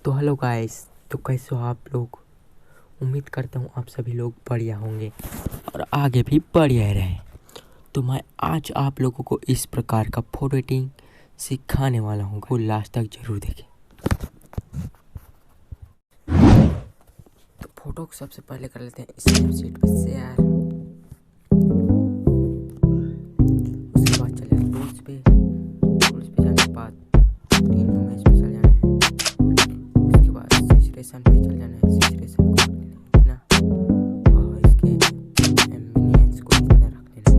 तो hello guys, तो कैसे हो आप लोग। उम्मीद करता हूँ आप सभी लोग बढ़िया होंगे और आगे भी बढ़िया रहें। तो मैं आज आप लोगों को इस प्रकार का फोटो एडिटिंग सिखाने वाला हूँ, वो लास्ट तक जरूर देखें। तो फोटो को सबसे पहले कर लेते हैं स्नैपसीड पे शेयर। उसके बाद चले टूल्स पे जाने के बाद तीन इमेज पे चल जाना है। उसके बाद सैचुरेशन पे चल जाना है। सैचुरेशन को इतना और इसके एम्बियंस को इतना रख लेना है।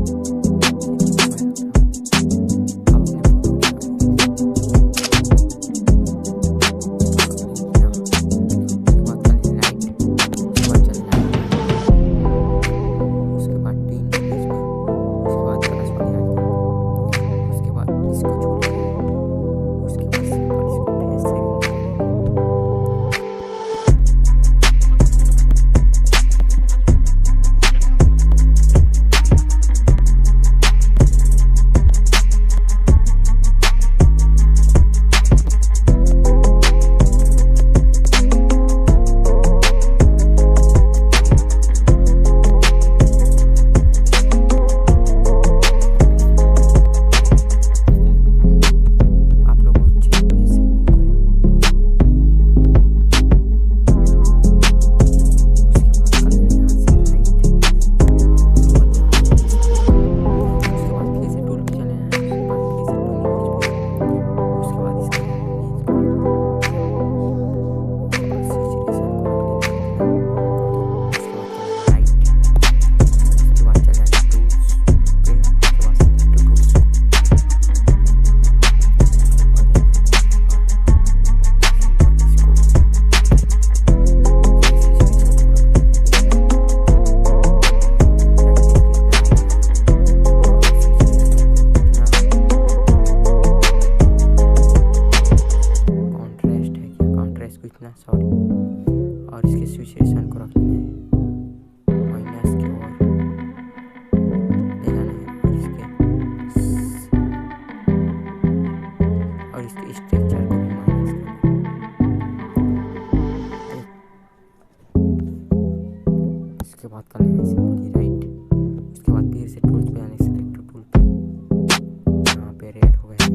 और इसके सिचुएशन को रखना है माइनस की ओर ले जाना है और इसके स्ट्रक्चर को भी माइनस करना है। इसके बाद कर लेना है सिंपली राइट। उसके बाद फिर से टूल्स पे जाने सेलेक्ट टूल पे यहाँ पे रेड हो गया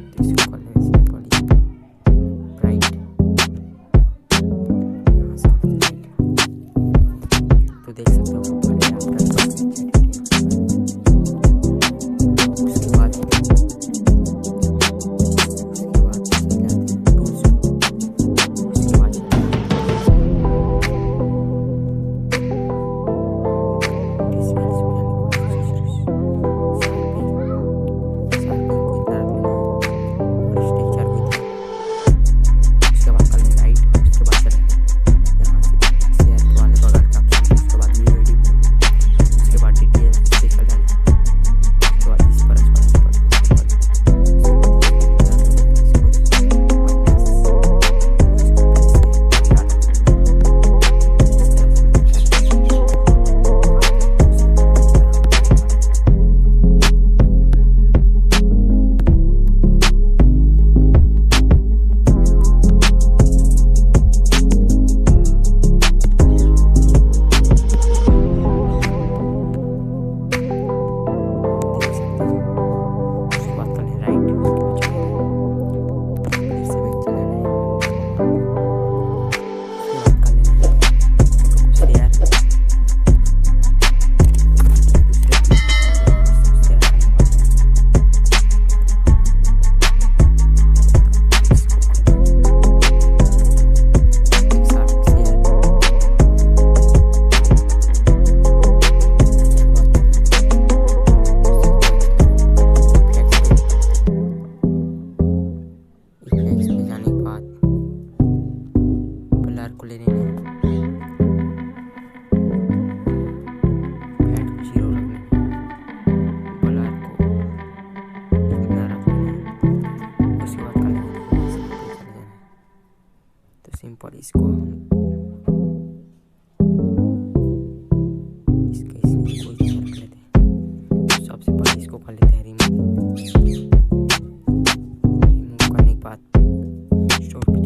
तो इसको कर लेना सिंपली राइट। तो देख सकते हो उसके बाद को ले लेना है, हेड को 0 रखना है, ब्लर को इतना रख लेना है। उसके बाद कर लेना है तो सिंपल इसको रख लेते हैं। सबसे पहले इसको कर लेते हैं रिमूव करने के बाद स्टोर पे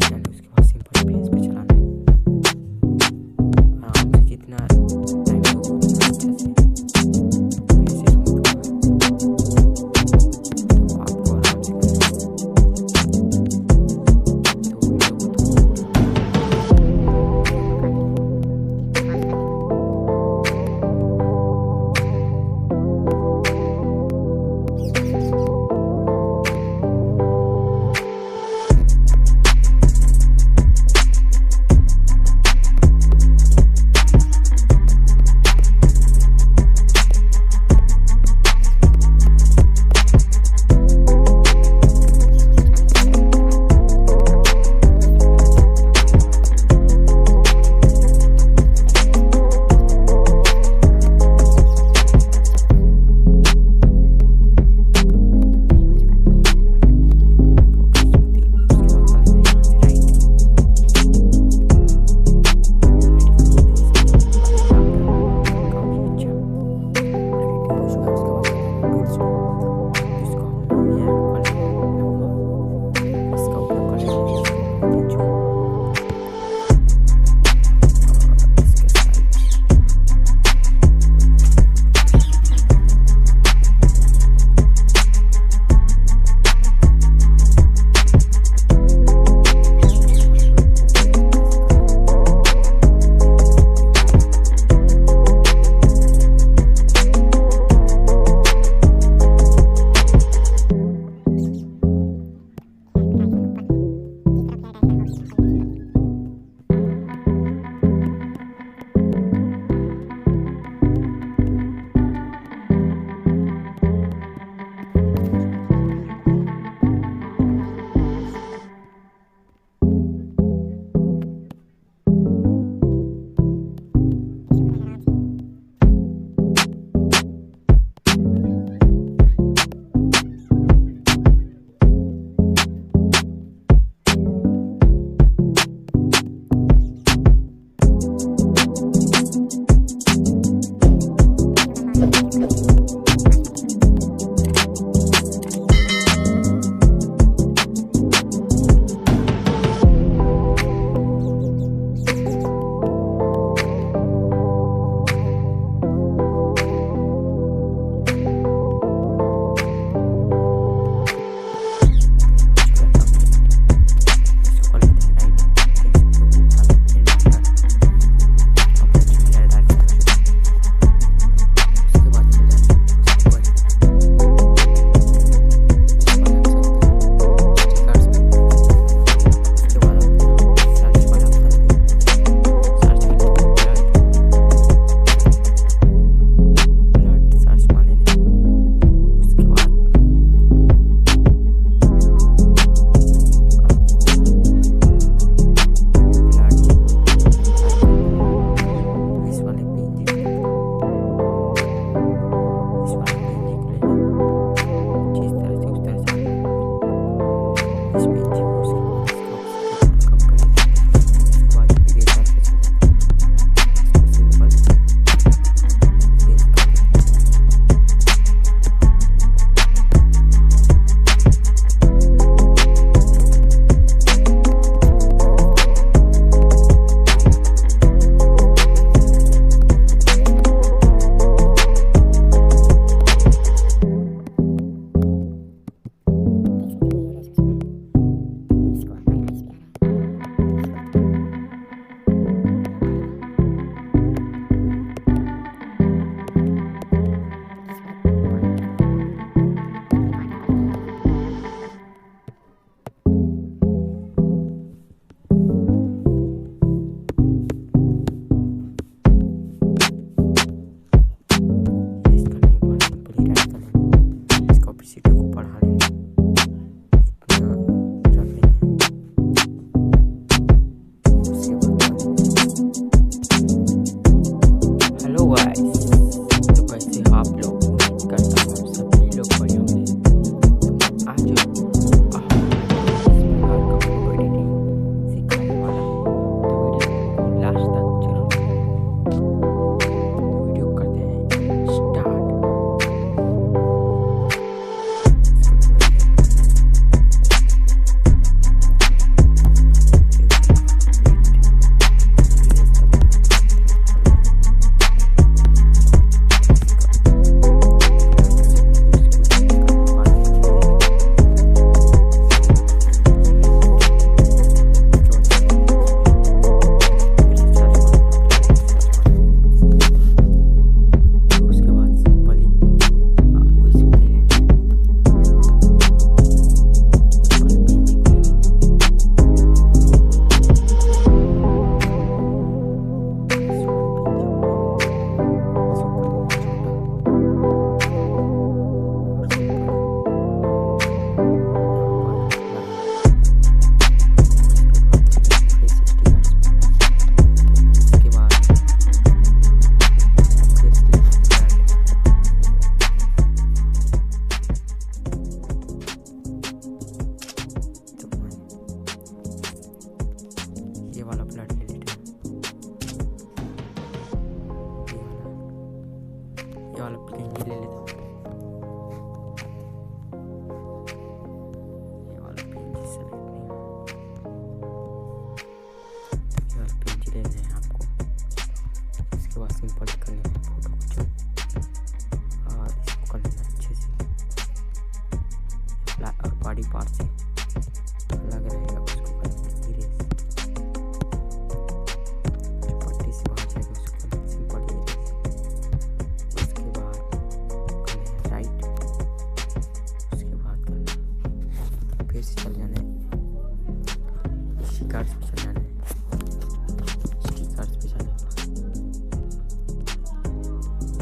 स्टिकर्स पे चल जाना है।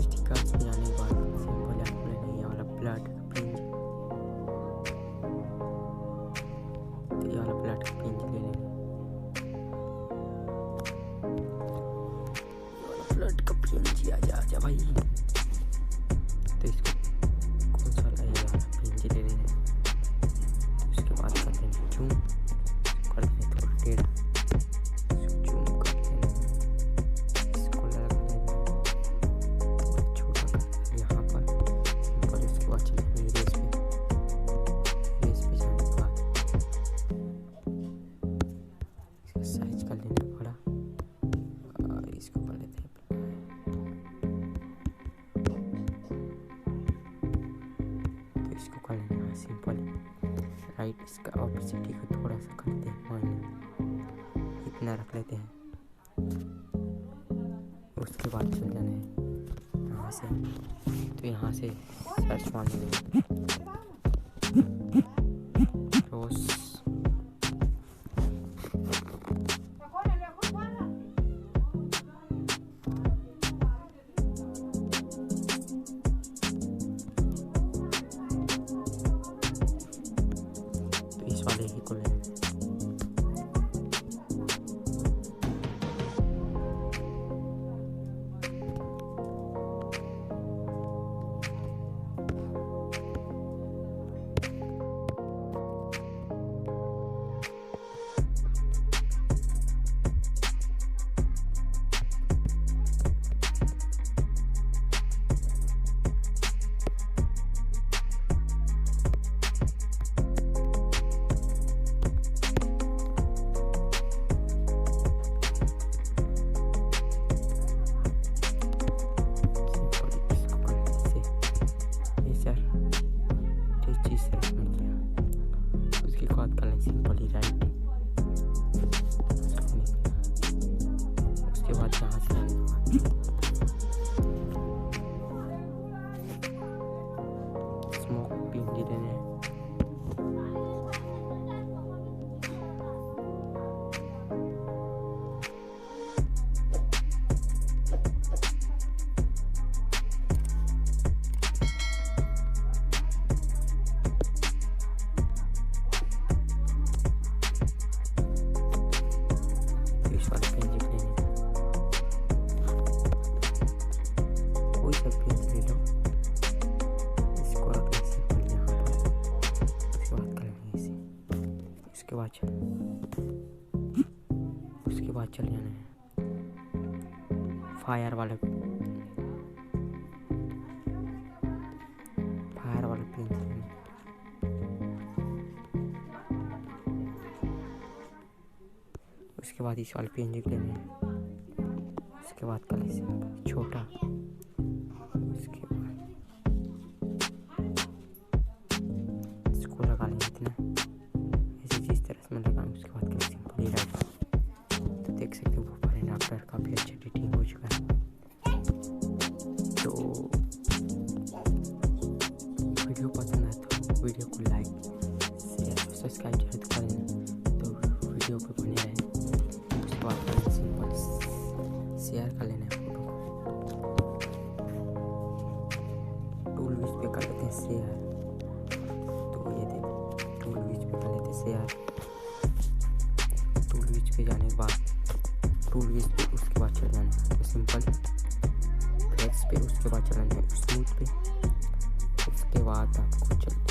स्टिकर्स पे जाने के बाद सिंपल आपको लेना है ये वाला ब्लड पिंच। तो ये वाला ब्लड का पिंच ले लेना, ब्लड का पिंच आजा भाई। तो इसको कौन सा वाला ये वाला पिंच ले लेना है। तो उसके बाद कर देना जूम, कर देना थोड़ा टेढ़ा, जूम कर देना, इसको लगा देना छोटा कर यहाँ पर सिंपल। उसके बाद चलेंगे इरेज पे जाने के बाद इसका साइज कर लेना बड़ा, और इसको कर लेते हैं तो इसको कर लेना है सिंपल राइट। इसका ऑपोसिटी को थोड़ा सा करते हैं माइनर, इतना रख लेते हैं। उसके बाद चल जाना है यहाँ से, तो यहाँ से सर्च मारने रोज तो इस वाले ही को लेना है। उसके बाद कर सिंपली राइट। उसके बाद यहाँ से स्मोक पिन दे देने हैं। उसके बाद चल जाना है फायर वाले पिन। उसके बाद इस वाले पिन लिख लेने हैं। उसके बाद कर ले छोटा, उसके बाद इसको लगा लेंगे इतना, ऐसे जिस तरह से मैं लगाऊँ। उसके बाद कर सिंपली राइट। तो देख सकते हो ऊपर एंड आफ्टर काफ़ी अच्छी एडिटिंग हो चुका है। तो वीडियो पसंद आए तो वीडियो को लाइक शेयर सब्सक्राइब जरूर कर देना, तो वीडियो पे बने रहे। उसके बाद सिंपल शेयर कर लेना है फोटो को, टूलविज पे कर लेते हैं शेयर। तो ये देख टूलविज पे कर लेते हैं शेयर। टूलविज पे जाने के बाद टूलविज पे उसके बाद चल जाना है तो सिंपल फ्लेक्स पे, उसके बाद चलाना है स्मूथ पे। उसके बाद आपको चलते